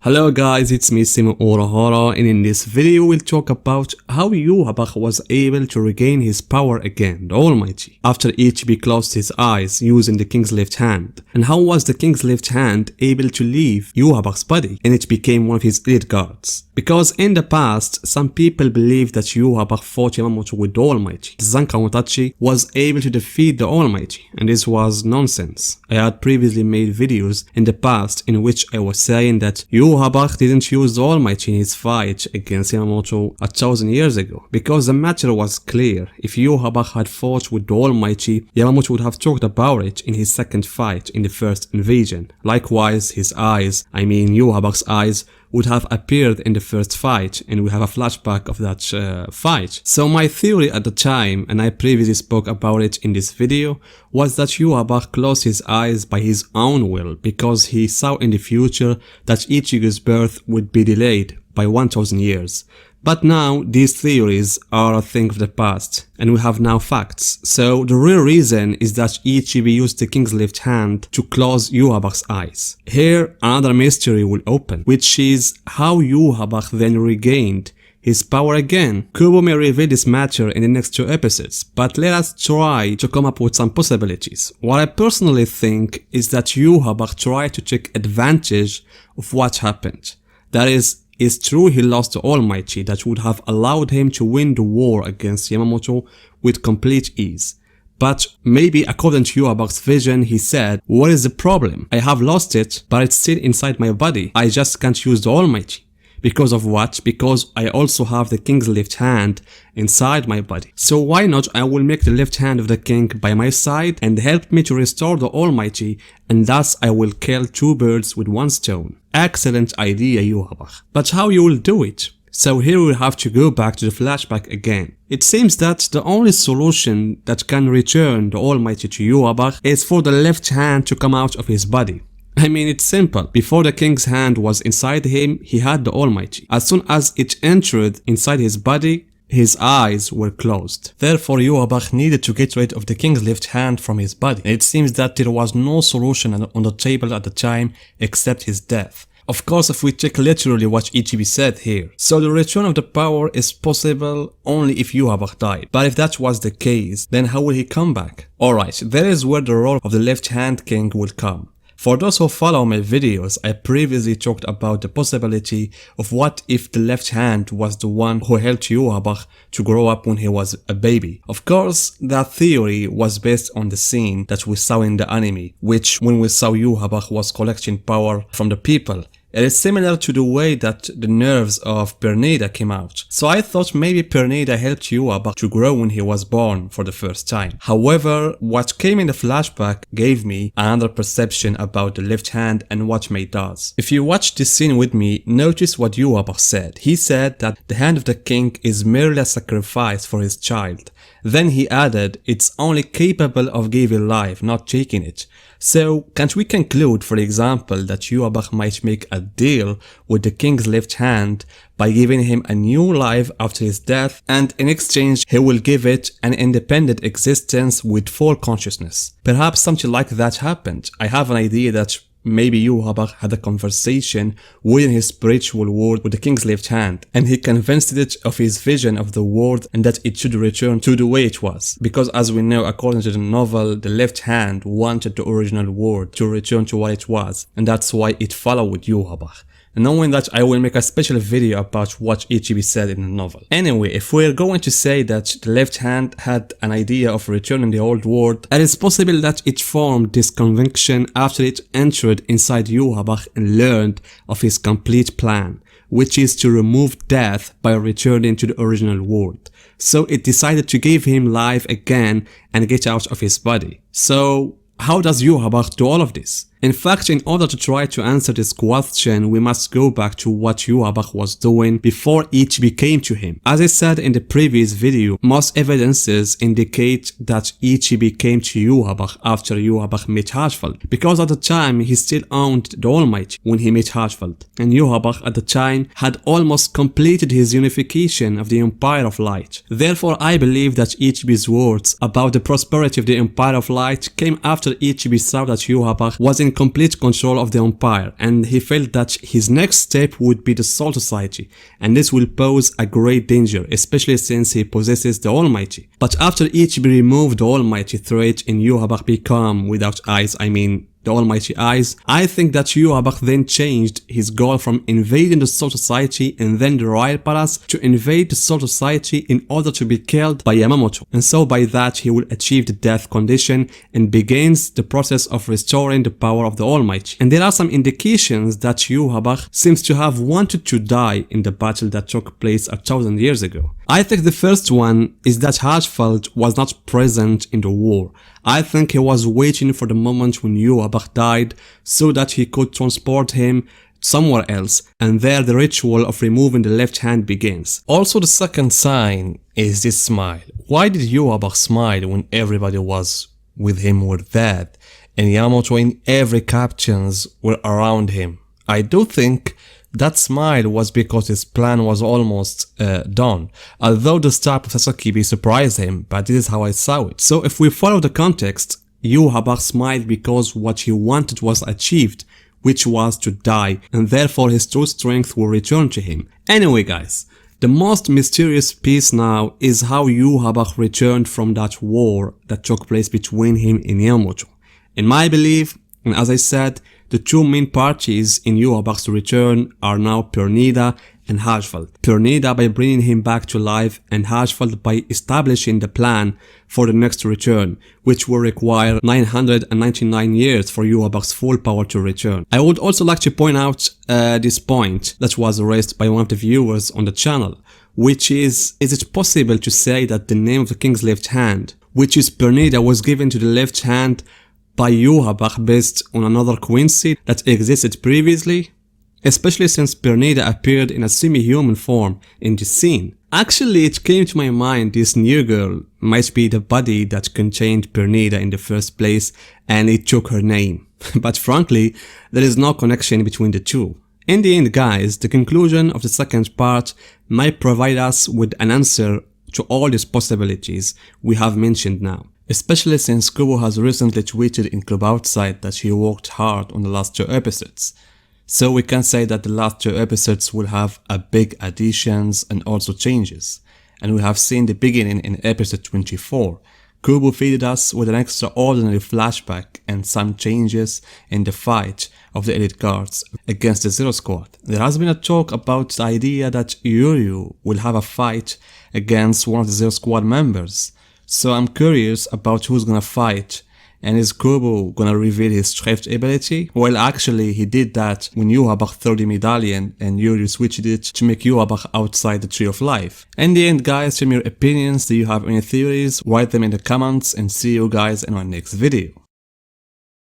Hello guys, it's me Simo Urahara, and in this video we'll talk about how Yhwach was able to regain his power again, the Almighty, after Ichibei closed his eyes using the king's left hand, and how was the king's left hand able to leave Yhwach's body and it became one of his elite guards. Because in the past, some people believed that Yhwach fought Yamamoto with the Almighty. Zanka Mutachi was able to defeat the Almighty, and this was nonsense. I had previously made videos in the past in which I was saying that Yhwach didn't use the Almighty in his fight against Yamamoto 1,000 years ago, because the matter was clear. If Yhwach had fought with the Almighty, Yamamoto would have talked about it in his second fight in the first invasion. Likewise, his eyes, Yhwach's eyes, would have appeared in the first fight, and we have a flashback of that fight. So my theory at the time, and I previously spoke about it in this video, was that Yhwach closed his eyes by his own will because he saw in the future that Ichibei's birth would be delayed by 1,000 years. But now these theories are a thing of the past, and we have now facts. So the real reason is that Ichibei used the king's left hand to close Yhwach's eyes. Here another mystery will open, which is how Yhwach then regained his power again. Kubo may reveal this matter in the next 2 episodes, but let us try to come up with some possibilities. What I personally think is that Yhwach tried to take advantage of what happened. That is, it's true he lost the Almighty that would have allowed him to win the war against Yamamoto with complete ease. But maybe according to Yhwach's vision, he said, what is the problem? I have lost it, but it's still inside my body. I just can't use the Almighty. Because of what? Because I also have the king's left hand inside my body. So why not I will make the left hand of the king by my side and help me to restore the Almighty, and thus I will kill 2 birds with 1 stone. Excellent idea, Yhwach. But how you will do it? So here we'll have to go back to the flashback again. It seems that the only solution that can return the Almighty to Yhwach is for the left hand to come out of his body. It's simple. Before the king's hand was inside him, he had the Almighty. As soon as it entered inside his body, his eyes were closed. Therefore, Yhwach needed to get rid of the king's left hand from his body. It seems that there was no solution on the table at the time except his death. Of course, if we take literally what Ichibei said here. So the return of the power is possible only if Yhwach died. But if that was the case, then how will he come back? Alright, there is where the role of the left hand king will come. For those who follow my videos, I previously talked about the possibility of what if the left hand was the one who helped Yhwach to grow up when he was a baby. Of course, that theory was based on the scene that we saw in the anime, which when we saw Yhwach was collecting power from the people. It is similar to the way that the nerves of Pernida came out. So I thought maybe Pernida helped Yhwach to grow when he was born for the first time. However, what came in the flashback gave me another perception about the left hand and what May does. If you watch this scene with me, notice what Yhwach said. He said that the hand of the king is merely a sacrifice for his child. Then he added, it's only capable of giving life, not taking it. So, can't we conclude, for example, that Yhwach might make a deal with the king's left hand by giving him a new life after his death, and in exchange he will give it an independent existence with full consciousness? Perhaps something like that happened. I have an idea that maybe Yhwach had a conversation within his spiritual world with the king's left hand, and he convinced it of his vision of the world and that it should return to the way it was. Because as we know, according to the novel, the left hand wanted the original world to return to what it was, and that's why it followed Yhwach. Knowing that, I will make a special video about what Ichibei said in the novel. Anyway, if we're going to say that the left hand had an idea of returning the old world, it is possible that it formed this conviction after it entered inside Yhwach and learned of his complete plan, which is to remove death by returning to the original world. So it decided to give him life again and get out of his body. So how does Yhwach do all of this? In fact, in order to try to answer this question, we must go back to what Yhwach was doing before Ichibei came to him. As I said in the previous video, most evidences indicate that Ichibei came to Yhwach after Yhwach met Hirschfeld, because at the time he still owned the Almighty when he met Hirschfeld, and Yhwach at the time had almost completed his unification of the Empire of Light. Therefore, I believe that Ichibei's words about the prosperity of the Empire of Light came after Ichibei saw that Yhwach was in complete control of the empire, and he felt that his next step would be the Soul Society, and this will pose a great danger, especially since he possesses the Almighty. But after Ichibei removed the Almighty threat and Yhwach became without eyes, I mean the Almighty eyes, I think that Yhwach then changed his goal from invading the Soul Society and then the Royal Palace to invade the Soul Society in order to be killed by Yamamoto, and so by that he will achieve the death condition and begins the process of restoring the power of the Almighty. And there are some indications that Yhwach seems to have wanted to die in the battle that took place 1,000 years ago. I think the first one is that Hirschfeld was not present in the war. I think he was waiting for the moment when Yhwach died so that he could transport him somewhere else, and there the ritual of removing the left hand begins. Also, the second sign is this smile. Why did Yhwach smile when everybody was with him were dead and Yamamoto and every captains were around him? I do think that smile was because his plan was almost done, although the start of Sasakibi surprised him, but this is how I saw it. So if we follow the context, Yhwach smiled because what he wanted was achieved, which was to die, and therefore his true strength will return to him. Anyway guys, the most mysterious piece now is how Yhwach returned from that war that took place between him and Yamamoto. In my belief, and as I said, the two main parties in Yhwach's return are now Pernida and Hirschfeld. Pernida by bringing him back to life, and Hirschfeld by establishing the plan for the next return, which will require 999 years for Yhwach's full power to return. I would also like to point out this point that was raised by one of the viewers on the channel, which is it possible to say that the name of the king's left hand, which is Pernida, was given to the left hand by Yhwach based on another coincidence that existed previously? Especially since Pernida appeared in a semi-human form in the scene. Actually, it came to my mind this new girl might be the body that contained Pernida in the first place and it took her name. But frankly, there is no connection between the two. In the end guys, the conclusion of the second part might provide us with an answer to all these possibilities we have mentioned now. Especially since Kubo has recently tweeted in Club Outside that he worked hard on the last 2 episodes. So we can say that the last 2 episodes will have a big additions and also changes. And we have seen the beginning in episode 24. Kubo feeded us with an extraordinary flashback and some changes in the fight of the Elite Guards against the Zero Squad. There has been a talk about the idea that Yuryu will have a fight against one of the Zero Squad members. So I'm curious about who's gonna fight, and is Kubo gonna reveal his Schrift ability? Well, actually he did that when Yhwach threw the medallion and Yuryu switched it to make Yhwach outside the Tree of Life. In the end guys, tell me your opinions. Do you have any theories? Write them in the comments, and see you guys in my next video.